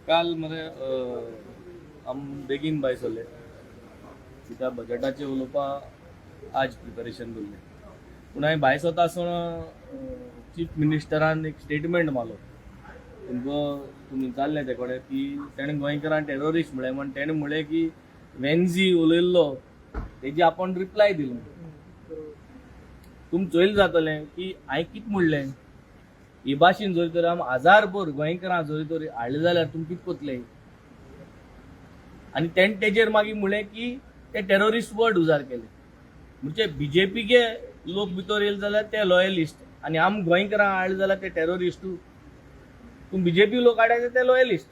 काल मरे आम बेगीन भायर सरले कित्याक बजेटाचेर उलोवपाक आज प्रिपरेशन दवरलें पूण हांवें भायर सरता आसतना चीफ मिनिस्टरान एक स्टेटमेंट मारलो तुमकां तुमी जाल्लें ते कडेन की तेणें गोंयकारांक टेररिस्ट म्हळें म्हण तेणें म्हळें की वेन्झी उलयल्लो तेजी आपण रिप्लाय दिलो तुम चोयल जातलें की हांवें कितें म्हणलें ही भाशेन जरी तर आम आजारभर गोंयकारांक जरी तरी हाडले जाल्यार तुमी कितें कोतले आनी तेणें तेजेर मागीर म्हळें की ते टेररिस्ट वर्ड उजार केले म्हणजे बीजेपीचे लोक भितर येले जाल्यार ते लॉयलिस्ट आनी आम गोंयकारांक हाडले जाल्यार ते टेररिस्टू तुमी बीजेपी लोक हाडायचे ते लॉयलिस्ट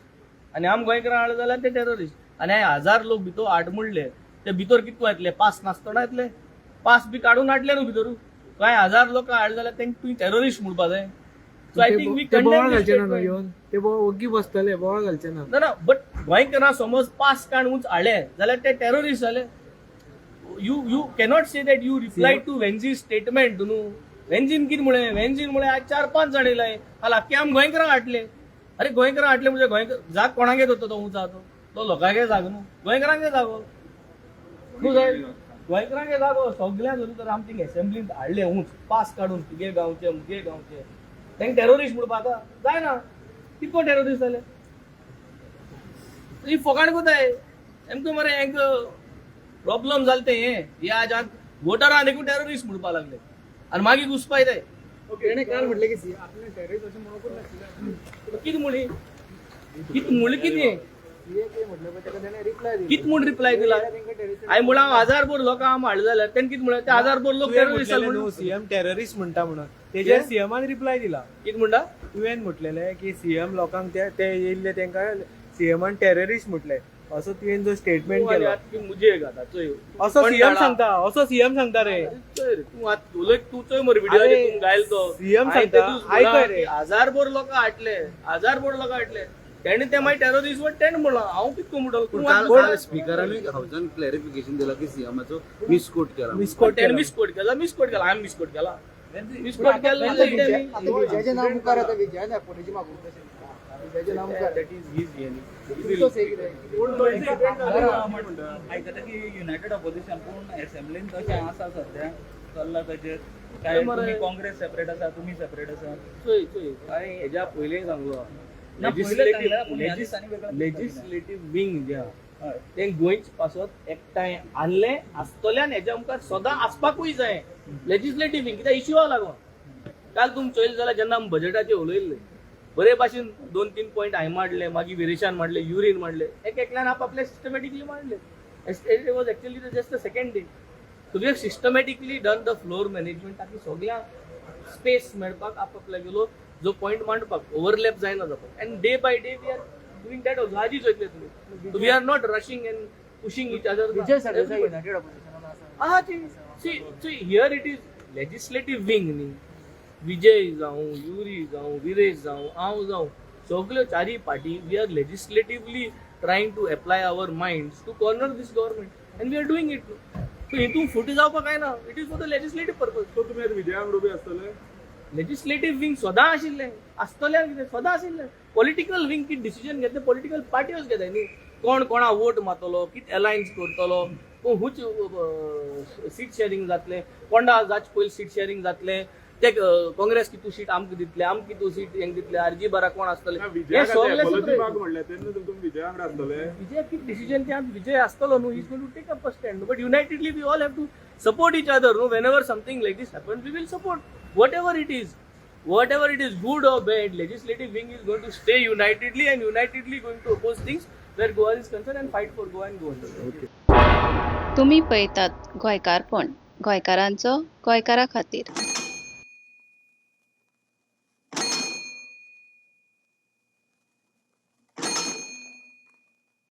आनी आम गोंयकारांक हाडले जाल्यार ते टेररिस्ट आनी हांवें 1000 लोक भितर हाड म्हणले ते भितर कितको येतले पास नासतना येतले पास बी काडून हाडले न्हू भितर कांय 1000 लोक हाडले जाल्यार तेंका तुवें टेररिस्ट म्हणपा जाय so I think we condemn ते ओगी बसतले बोवाळ घालचे ना ना बट गोंयकारां समज पास काडून हाडले जाल्यार ते टेररिस्ट जाले you cannot say that you reply to वेन्झी स्टेटमेंट न्हू वेन्झीन कितें म्हळें आज 4-5 जाण येयलाय हाल आख्खे आम गोंयकारांक हाडले अरे गोंयकारांक हाडले म्हणजे गोंयकार जाग कोणागे दोतो तो उंचा तो लोकांगे जाग न्हू गोंयकारांगे जागो न्हू जाय गोंयकारांगे जागो सगळ्या जरी तर आम थिंग एसेंब्लींत हाडले उंच पास काडून तुगे गांवचे मुगे गांवचे तेंका टेररिस्ट म्हणपाक जायना कितको टेररिस्ट जाले ही फोकाण कोताय एमकां मरे हेंका प्रॉब्लम जालें ते हे आज वोटरांक देखून टेररिस्ट म्हणपाक लागले आनी मागीर घुसपाय ते तेणे काल म्हटले की आपले टेररिस्ट अशें म्हणून नाशिल्लें कितें म्हणली कितें कितें म्हूण रिप्लाय दिला हांवें म्हळां 1000 भर लोकांक आम हाडले जाल्यार तेणें कितें म्हळें ते 1000 भर लोक टेररिस्ट जाले म्हणून सीएम टेररिस्ट म्हणटा म्हणून तेजेर सीएमान रिप्लाय दिला कितें म्हणटा तुवें म्हटलेलें की सीएम लोकांक ते येयल्ले तेंकां सीएमान टेररिस्ट म्हटले असो तुवें जो स्टेटमेंट केलो मुजे घाता चोय असो सीएम सांगता रे तू चोय मरे व्हिडिओ तू गायल तो सीएम सांगता आयकय रे 1000 भर लोक हाडले तेणे ते मागीर टेररिस्ट वर तेणे म्हणला हांव कितको म्हणटलो स्पीकरानूय हावजान क्लॅरिफिकेशन दिला की सीएमाचो मिसकोट केला तेणे मिसकोट केला हांवें मिसकोट केला विजयाचे नाव मुखार येता विजयान एपोलॉजी मागून आयकता की युनायटेड ऑपोजिशन पूण एसेंब्लीन तशें आसा सध्या चल्ला ताचेर काय तुमी काँग्रेस सेपरेट आसा तुमी सेपरेट आसा हांवें हेज्या पयलीं सांगलो लेजिस्लेटिव्ह विंग जे आहा ते गोंयच पासत एकठांय आणले आसतल्यान हेज्या मुखार सदां आसपाकूय जाय लेजिस्लेटिव्ह विंग कित्याक इश्यूवा लागून काल तुमी चोयलें जाल्यार जेन्ना आमी बजेटाचेर उलयल्ले बरे भाशेन 2-3 पॉयंट हांवें मांडले मागीर विरेशान मांडले युरीन मांडले एकल्यान आपले सिस्टमॅटिकली मांडले it was actually just the second day so we have systematically done the floor management ताकी सगळ्यांक स्पेस मेळपाक आपल्या गेलो जो पॉइंट मांडपाक ओवरलॅप जायना जावपाक and day by day we are doing that also आजीच वयतले तुमी we are not rushing and pushing each other Vijay Sardesai united opposition आहा see here it is legislative wing न्ही विजय जावं युरी जावं विरेश जावं हांव जावं सगळ्यो चारी party we are legislatively trying to apply our minds to corner this government and we are doing it so हितून फुटी जावपाक काय ना it is for the legislative purpose so तुमी आतां विजया वांगडा बी आसतले लेजिस्लेटिव्ह विंग सदां आशिल्लें आसतल्यार कितें सदां आशिल्लें पॉलिटिकल विंग कितें डिसिजन घेतले पॉलिटिकल पार्टीज घेताय न्ही कोण कोणा वोट मारतलो कितें अलायन्स करतलो खूच सीट शेअरिंग जातलें कोंडा जाच पयलीं सीट शेअरिंग जातलें ते काँग्रेस कितू सीट आमकां दितले आमकां कितू सीट हेंक दितले आरजी बारा कोण आसतले हे सगळे म्हणलें तेन्ना तुमी विजया वांगडा आसतले विजय कितें डिसिजन ते विजय आसतलो न्हू is going to take up a stand but unitedly we all have to support each other no whenever something like this happens we will support whatever it is good or bad legislative wing is going to stay unitedly and unitedly going to oppose things where Goa is concerned and fight for Goa and Goa. तुम्ही पळयतात गोंयकारपण गोंयकारांचो गोंयकारा खातीर.